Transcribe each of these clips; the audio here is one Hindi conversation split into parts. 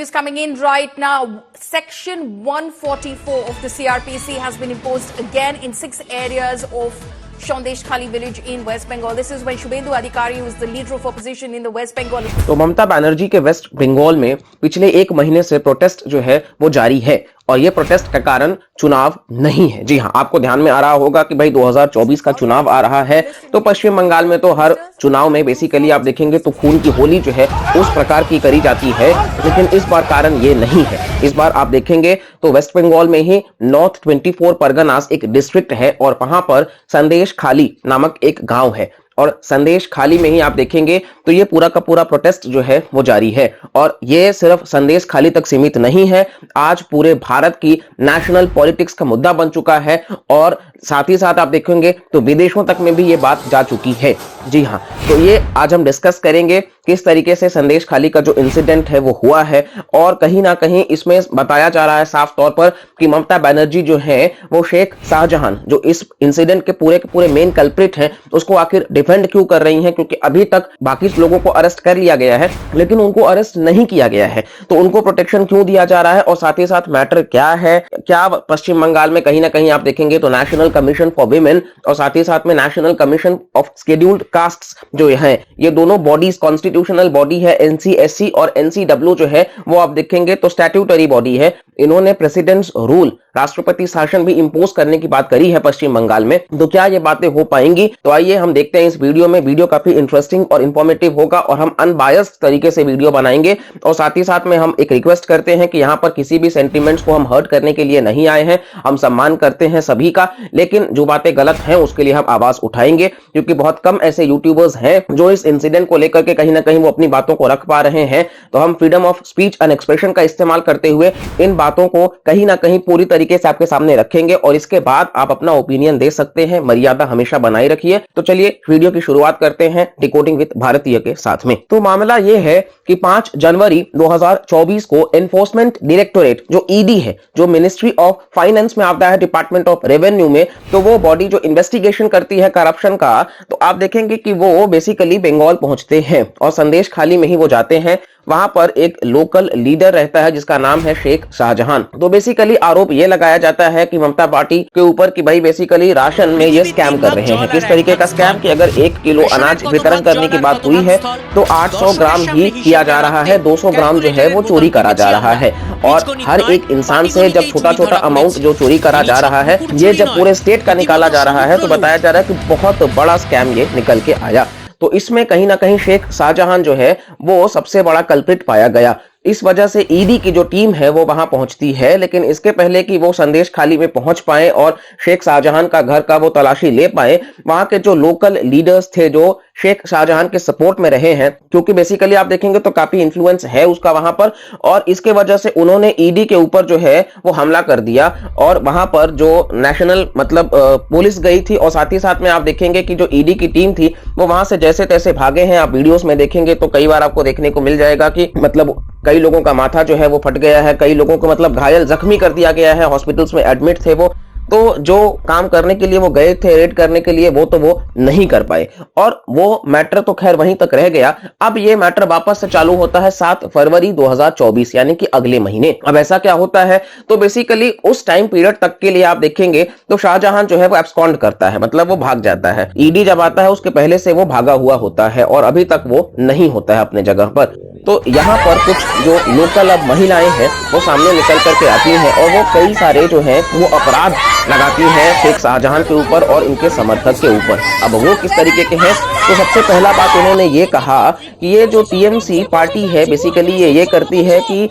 news coming in right now. Section 144 of the CRPC has been imposed again in 6 areas of Sandesh Khali village in West Bengal. This is when Shubhendu Adhikari, who is the leader of opposition in the West Bengal. तो ममता बनर्जी के वेस्ट बंगाल में पिछले 1 महीने से प्रोटेस्ट जो है वो जारी है और ये प्रोटेस्ट का कारण चुनाव नहीं है। जी हाँ, आपको ध्यान में आ रहा होगा कि भाई 2024 का चुनाव आ रहा है, तो पश्चिम बंगाल में तो हर चुनाव में बेसिकली आप देखेंगे तो खून की होली जो है उस प्रकार की करी जाती है, लेकिन इस बार कारण ये नहीं है। इस बार आप देखेंगे तो वेस्ट बंगाल में ही नॉर्थ 24 परगनास एक डिस्ट्रिक्ट है और वहां पर संदेश खाली नामक एक गांव है और संदेश खाली में ही आप देखेंगे तो ये पूरा का पूरा प्रोटेस्ट जो है वो जारी है और ये सिर्फ संदेश खाली तक सीमित नहीं है, आज पूरे भारत की नेशनल पॉलिटिक्स का मुद्दा बन चुका है और साथ ही साथ आप देखेंगे तो विदेशों तक में भी ये बात जा चुकी है। जी हाँ, तो ये आज हम डिस्कस करेंगे किस तरीके से संदेश खाली का जो इंसिडेंट है वो हुआ है और कहीं ना कहीं इसमें बताया जा रहा है साफ तौर पर कि ममता बनर्जी जो है वो शेख शाहजहां जो इस इंसिडेंट के पूरे मेन कल्प्रिट हैं उसको आखिर डिफेंड क्यों कर रही हैं, क्योंकि अभी तक बाकी लोगों को अरेस्ट कर लिया गया है लेकिन उनको अरेस्ट नहीं किया गया है, तो उनको प्रोटेक्शन क्यों दिया जा रहा है और साथ ही साथ मैटर क्या है, क्या पश्चिम बंगाल में कहीं ना कहीं आप देखेंगे तो नेशनल कमीशन फॉर विमेन और साथ ही साथ में national commission of scheduled castes जो है ये दोनों बॉडीज कॉन्स्टिट्यूशनल बॉडी है, एनसीएससी और एनसीडब्ल्यू जो है वो आप देखेंगे तो स्टैट्यूटरी बॉडी है, इन्होंने प्रेसिडेंट्स रूल राष्ट्रपति शासन भी इंपोज करने की बात करी है पश्चिम बंगाल में। तो क्या ये बातें हो पाएंगी, तो आइए हम देखते हैं इस वीडियो में। वीडियो काफी इंटरेस्टिंग और इंफॉर्मेटिव होगा और हम अनबायस्ड तरीके से वीडियो बनाएंगे और साथ ही साथ में हम एक रिक्वेस्ट करते हैं कि यहाँ पर किसी भी सेंटिमेंट्स को हम हर्ट करने के लिए नहीं आए हैं, हम सम्मान करते हैं सभी का, लेकिन जो बातें गलत हैं उसके लिए हम आवाज उठाएंगे क्योंकि बहुत कम ऐसे यूट्यूबर्स हैं जो इस इंसिडेंट को लेकर के कहीं ना कहीं वो अपनी बातों को रख पा रहे हैं। तो हम freedom of speech and expression का इस्तेमाल करते हुए इन बातों को कहीं ना कहीं पूरी तरीके से आपके सामने रखेंगे और इसके बाद आप अपना ओपिनियन दे सकते हैं, मर्यादा हमेशा बनाए रखिए। तो चलिए वीडियो की शुरुआत करते हैं डिकोडिंग विद भारतीय के साथ में। तो मामला यह है कि 5 जनवरी 2024 को एनफोर्समेंट डायरेक्टोरेट जो ईडी है, जो मिनिस्ट्री ऑफ फाइनेंस में आता है, डिपार्टमेंट ऑफ रेवेन्यू में, तो वो बॉडी जो इन्वेस्टिगेशन करती है करप्शन का, तो आप देखेंगे कि वो बेसिकली बंगाल पहुंचते हैं और संदेश खाली में ही वो जाते हैं। वहां पर एक लोकल लीडर रहता है जिसका नाम है शेख शाहजहां। तो बेसिकली आरोप ये लगाया जाता है कि ममता पार्टी के ऊपर कि भाई बेसिकली राशन में ये स्कैम कर रहे हैं। किस तरीके का स्कैम कि अगर 1 किलो अनाज वितरण करने की बात हुई है तो 800 ग्राम ही किया जा रहा है, 200 ग्राम जो है वो चोरी करा जा रहा है और हर एक इंसान से जब छोटा छोटा अमाउंट जो चोरी करा जा रहा है ये जब पूरे स्टेट का निकाला जा रहा है तो बताया जा रहा है कि बहुत बड़ा स्कैम ये निकल के आया। तो इसमें कहीं ना कहीं शेख शाहजहां जो है वो सबसे बड़ा कल्प्रिट पाया गया। इस वजह से ईडी की जो टीम है वो वहां पहुंचती है, लेकिन इसके पहले कि वो संदेश खाली में पहुंच पाए और शेख शाहजहां का घर का वो तलाशी ले पाए, वहां के जो लोकल लीडर्स थे जो शेख शाहजहां के सपोर्ट में रहे हैं, क्योंकि बेसिकली आप देखेंगे तो काफी इन्फ्लुएंस है उसका वहां पर, और इसके वजह से उन्होंने ईडी के ऊपर जो है वो हमला कर दिया और वहां पर जो नेशनल मतलब पुलिस गई थी और साथ ही साथ में आप देखेंगे कि जो ईडी की टीम थी वो वहां से जैसे तैसे भागे हैं। आप वीडियोस में देखेंगे तो कई बार आपको देखने को मिल जाएगा कि मतलब कई लोगों का माथा जो है वो फट गया है, कई लोगों को मतलब घायल जख्मी कर दिया गया है, हॉस्पिटल्स में एडमिट थे वो। तो जो काम करने के लिए वो गए थे, रेड करने के लिए, वो तो वो नहीं कर पाए और वो मैटर तो खैर वहीं तक रह गया। अब ये मैटर वापस से चालू होता है 7 फरवरी 2024 यानी कि अगले महीने। अब ऐसा क्या होता है, तो बेसिकली उस टाइम पीरियड तक के लिए आप देखेंगे तो शाहजहां जो है वो एब्सकॉन्ड करता है, मतलब वो भाग जाता है। ईडी जब आता है उसके पहले से वो भागा हुआ होता है और अभी तक वो नहीं होता है अपने जगह पर। तो यहाँ पर कुछ जो लोकल अब महिलाएं हैं वो सामने निकल करके आती हैं और वो कई सारे जो हैं वो अपराध लगाती हैं शेख शाहजहां के ऊपर और इनके समर्थक के ऊपर। अब वो किस तरीके के हैं, तो सबसे पहला बात उन्होंने ये कहा कि ये जो टीएमसी पार्टी है बेसिकली ये करती है कि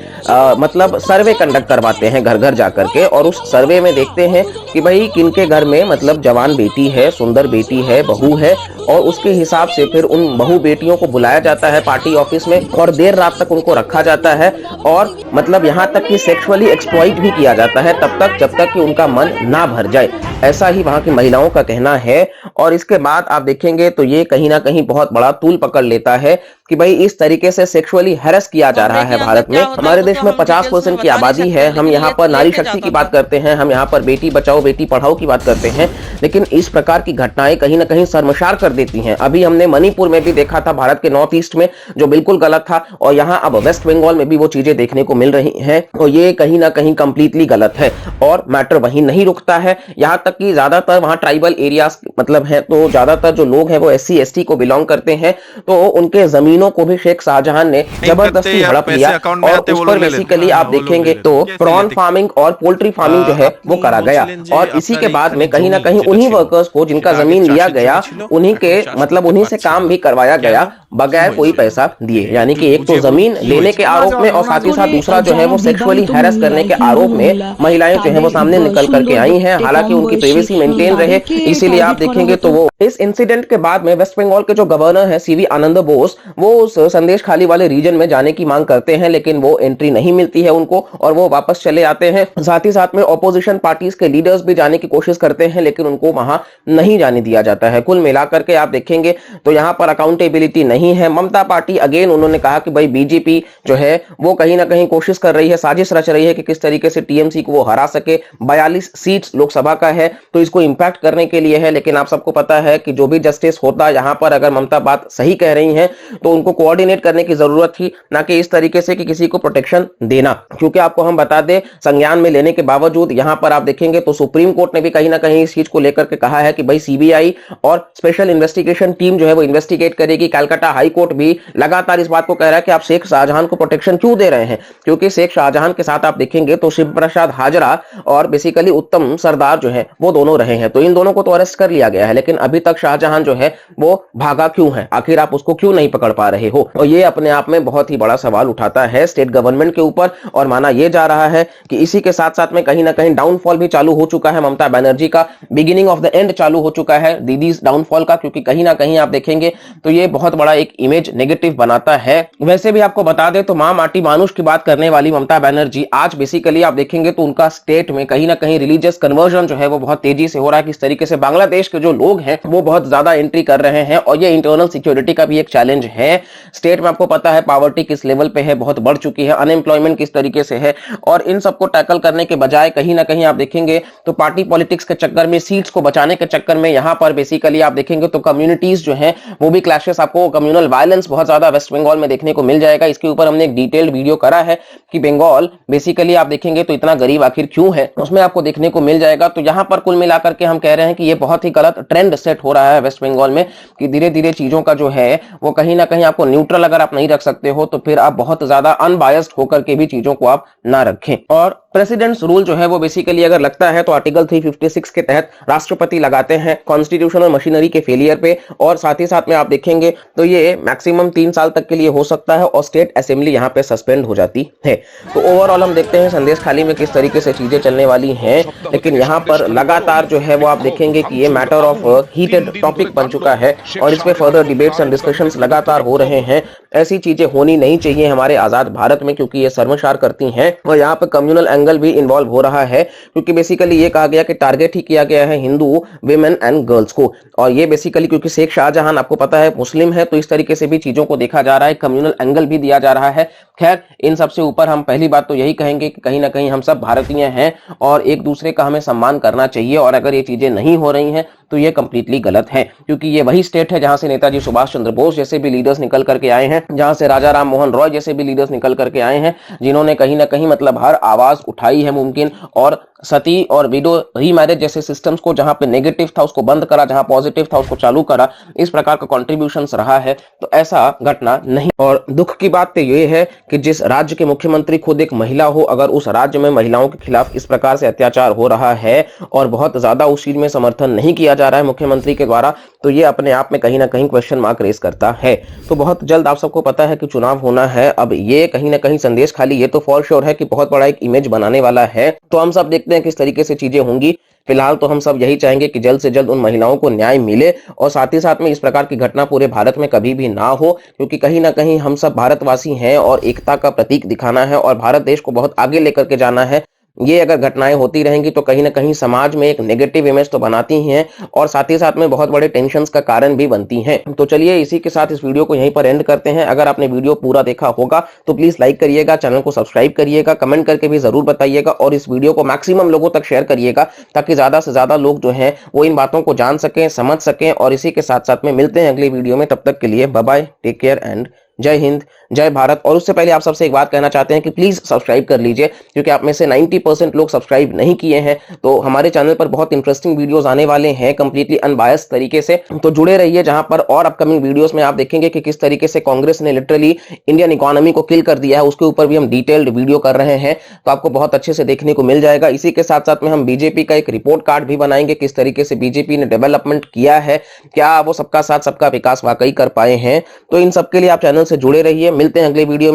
मतलब सर्वे कंडक्ट करवाते हैं घर घर जाकर के और उस सर्वे में देखते हैं कि भाई किनके घर में मतलब जवान बेटी है, सुंदर बेटी है, बहू है, और उसके हिसाब से फिर उन बहू बेटियों को बुलाया जाता है पार्टी ऑफिस में और देर रात तक उनको रखा जाता है और मतलब यहाँ तक कि सेक्सुअली एक्सप्लॉइट भी किया जाता है तब तक जब तक कि उनका मन ना भर जाए। ऐसा ही वहां की महिलाओं का कहना है और इसके बाद आप देखेंगे तो ये कहीं ना कहीं बहुत बड़ा तूल पकड़ लेता है कि भाई इस तरीके से सेक्सुअली हैरेस किया जा रहा है भारत में। हमारे देश में 50% की आबादी है, हम यहाँ पर नारी शक्ति की बात करते हैं, हम यहाँ पर बेटी बचाओ बेटी पढ़ाओ की बात करते हैं, लेकिन इस प्रकार की घटनाएं कहीं ना कहीं शर्मसार कर देती हैं। अभी हमने मणिपुर में भी देखा था, भारत के नॉर्थ ईस्ट में, जो बिल्कुल गलत था, और यहाँ अब वेस्ट बंगाल में भी वो चीजें देखने को मिल रही हैं, और ये कहीं ना कहीं कंप्लीटली गलत है। और मैटर वहीं नहीं रुकता है, यहाँ तक कि ज्यादातर वहाँ ट्राइबल एरियाज मतलब है, तो ज्यादातर जो लोग हैं वो SC ST को बिलोंग करते हैं, तो उनके जमीनों को भी शेख शाहजहां ने जबरदस्ती हड़प लिया, और उस पर बेसिकली आप देखेंगे तो प्रॉन फार्मिंग और पोल्ट्री फार्मिंग जो है वो करा गया। और इसी के बाद में कहीं ना कहीं उन्हीं वर्कर्स को जिनका जमीन लिया गया, उन्हीं के मतलब उन्हीं से काम भी करवाया गया बगैर कोई पैसा दिए। यानी कि एक तो जमीन लेने के आरोप में और साथ ही साथ दूसरा जो है वो सेक्सुअली हैरेस करने के आरोप में महिलाएं जो है वो सामने निकल करके आई हैं, हालांकि उनकी प्राइवेसी मेंटेन रहे, इसीलिए आप देखेंगे तो वो इस इंसिडेंट के बाद में वेस्ट बंगाल के जो गवर्नर है CV आनंद बोस, वो उस संदेश खाली वाले रीजन में जाने की मांग करते हैं, लेकिन वो एंट्री नहीं मिलती है उनको और वो वापस चले आते हैं। साथ ही साथ में ऑपोजिशन पार्टीज के लीडर्स भी जाने की कोशिश करते हैं, लेकिन उनको वहां नहीं जाने दिया जाता है। कुल मिलाकर के आप देखेंगे तो यहाँ पर अकाउंटेबिलिटी नहीं है। ममता पार्टी अगेन उन्होंने कहा कि भाई BJP जो है वो कहीं ना कहीं कोशिश कर रही है, साजिश रच रही है कि किस तरीके से TMC को वो हरा सके। 42 सीट्स लोकसभा का है, तो इसको इंपैक्ट करने के लिए है, लेकिन आप सबको पता है कि जो भी जस्टिस होता है यहाँ पर, अगर ममता बात सही कह रही हैं तो उनको कोऑर्डिनेट करने की जरूरत थी, ना कि इस तरीके से कि किसी को प्रोटेक्शन देना। क्योंकि आपको हम बता दें, संज्ञान में लेने के बावजूद यहाँ पर आप देखेंगे तो सुप्रीम कोर्ट ने भी कहीं ना कहीं इस चीज को लेकर के कहा है कि भाई CBI और स्पेशल इन्वेस्टिगेशन टीम जो है वो इन्वेस्टिगेट करेगी। कलकत्ता हाई कोर्ट भी लगातार इस बात को कह रहा है कि आप शेख शाहजहां को प्रोटेक्शन क्यों दे रहे हैं, क्योंकि शेख शाहजहां के साथ आप देखेंगे तो शिव प्रसाद हाजरा और बेसिकली उत्तम सरदार जो है वो दोनों रहे हैं, तो इन दोनों को तो अरेस्ट कर लिया गया है, लेकिन अभी तक शाहजहां जो है वो भागा क्यों है, आखिर आप उसको क्यों नहीं पकड़ पा रहे हो। और ये अपने आप में बहुत ही बड़ा सवाल उठाता है स्टेट गवर्नमेंट के ऊपर, और माना यह जा रहा है कि इसी के साथ साथ में कहीं ना कहीं डाउनफॉल भी चालू हो चुका है ममता बनर्जी का, बिगिनिंग ऑफ द एंड चालू हो चुका है दीदीज डाउनफॉल का, क्योंकि कहीं ना कहीं आप देखेंगे तो ये बहुत बड़ा एक इमेज नेगेटिव बनाता है। वैसे भी आपको बता दें तो मां माटी मानुष की बात करने वाली ममता बनर्जी आज बेसिकली आप देखेंगे तो उनका स्टेट में कहीं ना कहीं रिलीजियस कन्वर्जन जो है वो बहुत तेजी से हो रहा है। किस तरीके से बांग्लादेश के जो लोग हैं वो बहुत ज्यादा एंट्री कर रहे हैं, और ये इंटरनल सिक्योरिटी का भी एक चैलेंज है। स्टेट में आपको पता है पावर्टी किस लेवल पे है, बहुत बढ़ चुकी है, अनएम्प्लॉयमेंट किस तरीके से है, और इन सबको टैकल करने के बजाय कहीं ना कहीं आप देखेंगे तो पार्टी पॉलिटिक्स के चक्कर में, सीट्स को बचाने के चक्कर में यहां पर बेसिकली आप देखेंगे तो कम्युनिटीज जो है वो भी क्लैशेस, आपको कम्युनल वायलेंस बहुत ज्यादा वेस्ट बंगाल में देखने को मिल जाएगा। इसके ऊपर हमने एक डिटेल्ड वीडियो करा है कि बंगाल बेसिकली आप देखेंगे तो इतना गरीब आखिर क्यों है, उसमें आपको देखने को मिल जाएगा। तो यहां पर कुल मिलाकर के हम कह रहे हैं कि ये बहुत ही गलत ट्रेंड सेट हो रहा है वेस्ट बंगाल में, कि धीरे धीरे चीजों का जो है वो कहीं ना कहीं आपको न्यूट्रल अगर आप नहीं रख सकते हो तो फिर आप बहुत ज्यादा अनबायस्ड होकर के भी चीजों को आप ना रखें। और प्रेसिडेंट्स रूल जो है वो बेसिकली अगर लगता है तो आर्टिकल 356 के तहत राष्ट्रपति लगाते हैं कॉन्स्टिट्यूशनल मशीनरी के फेलियर पे, और साथ ही साथ में आप देखेंगे तो ये मैक्सिमम 3 साल तक के लिए हो सकता है, और स्टेट असेंबली यहाँ पे सस्पेंड हो जाती है। तो ओवरऑल हम देखते हैं संदेश खाली में किस तरीके से चीजें चलने वाली हैं, लेकिन यहाँ पर लगातार जो है वो आप देखेंगे कि ये मैटर ऑफ हीटेड टॉपिक बन चुका है, और इस पे फर्दर डिबेट्स एंड डिस्कशंस लगातार हो रहे हैं। ऐसी चीजें होनी नहीं चाहिए हमारे आजाद भारत में, क्योंकि ये शर्मसार करती हैं, और यहाँ पे कम्युनल एंगल भी इन्वॉल्व हो रहा है, क्योंकि बेसिकली ये कहा गया कि टारगेट ही किया गया है हिंदू विमेन एंड गर्ल्स को, और ये बेसिकली क्योंकि शेख शाहजहां आपको पता है मुस्लिम है, तो इस तरीके से भी चीजों को देखा जा रहा है, कम्युनल एंगल भी दिया जा रहा है। खैर, इन सबसे ऊपर हम पहली बात तो यही कहेंगे कि कहीं ना कहीं हम सब भारतीय हैं और एक दूसरे का हमें सम्मान करना चाहिए, और अगर ये चीजें नहीं हो रही हैं तो ये कंप्लीटली गलत है, क्योंकि ये वही स्टेट है जहां से नेताजी सुभाष चंद्र बोस जैसे भी लीडर्स निकल करके आए हैं, जहां से राजा राम मोहन रॉय जैसे भी लीडर्स निकल करके आए हैं, जिन्होंने कहीं ना कहीं मतलब हर आवाज उठाई है मुमकिन, और सती और विडो रीमैरिज जैसे सिस्टम्स को जहां पे नेगेटिव था उसको बंद करा, जहां पॉजिटिव था उसको चालू करा, इस प्रकार का कॉन्ट्रीब्यूशंस रहा है। तो ऐसा घटना नहीं, और दुख की बात तो ये है कि जिस राज्य के मुख्यमंत्री खुद एक महिला हो, अगर उस राज्य में महिलाओं के खिलाफ इस प्रकार से अत्याचार हो रहा है और बहुत ज्यादा उस चीज में समर्थन नहीं किया जा रहा है मुख्यमंत्री के द्वारा, तो ये अपने आप में कहीं ना कहीं क्वेश्चन मार्क रेज करता है। तो बहुत जल्द आप सबको पता है कि चुनाव होना है। अब ये कहीं ना कहीं संदेश खाली ये तो फॉर श्योर है कि बहुत बड़ा एक इमेज बनाने वाला है, तो हम सब देखते हैं किस तरीके से चीजें होंगी। फिलहाल तो हम सब यही चाहेंगे कि जल्द से जल्द उन महिलाओं को न्याय मिले, और साथ ही साथ में इस प्रकार की घटना पूरे भारत में कभी भी ना हो, क्योंकि कहीं ना कहीं हम सब भारतवासी हैं और एकता का प्रतीक दिखाना है और भारत देश को बहुत आगे लेकर के जाना है। ये अगर घटनाएं होती रहेंगी तो कहीं ना कहीं समाज में एक नेगेटिव इमेज तो बनाती ही हैं और साथ ही साथ में बहुत बड़े टेंशन्स का कारण भी बनती हैं। तो चलिए इसी के साथ इस वीडियो को यहीं पर एंड करते हैं। अगर आपने वीडियो पूरा देखा होगा तो प्लीज लाइक करिएगा, चैनल को सब्सक्राइब करिएगा, कमेंट करके भी जरूर बताइएगा और इस वीडियो को मैक्सिमम लोगों तक शेयर करिएगा ताकि ज्यादा से ज्यादा लोग जो हैं वो इन बातों को जान सकें, समझ सकें। और इसी के साथ साथ में मिलते हैं अगली वीडियो में। तब तक के लिए bye bye, take care and Jai Hind, जय भारत। और उससे पहले आप सबसे एक बात कहना चाहते हैं कि प्लीज सब्सक्राइब कर लीजिए, क्योंकि आप में से 90% लोग सब्सक्राइब नहीं किए हैं। तो हमारे चैनल पर बहुत इंटरेस्टिंग वीडियोस आने वाले हैं कंप्लीटली अनबायस्ड तरीके से, तो जुड़े रहिए जहां पर और अपकमिंग वीडियोस में आप देखेंगे कि किस तरीके से कांग्रेस ने लिटरली इंडियन इकोनॉमी को किल कर दिया है। उसके ऊपर भी हम डिटेल्ड वीडियो कर रहे हैं, तो आपको बहुत अच्छे से देखने को मिल जाएगा। इसी के साथ साथ में हम बीजेपी का एक रिपोर्ट कार्ड भी बनाएंगे, किस तरीके से बीजेपी ने डेवलपमेंट किया है, क्या वो सबका साथ सबका विकास वाकई कर पाए हैं। तो इन सबके लिए आप चैनल से जुड़े रहिए। मिलते हैं अगले वीडियो में।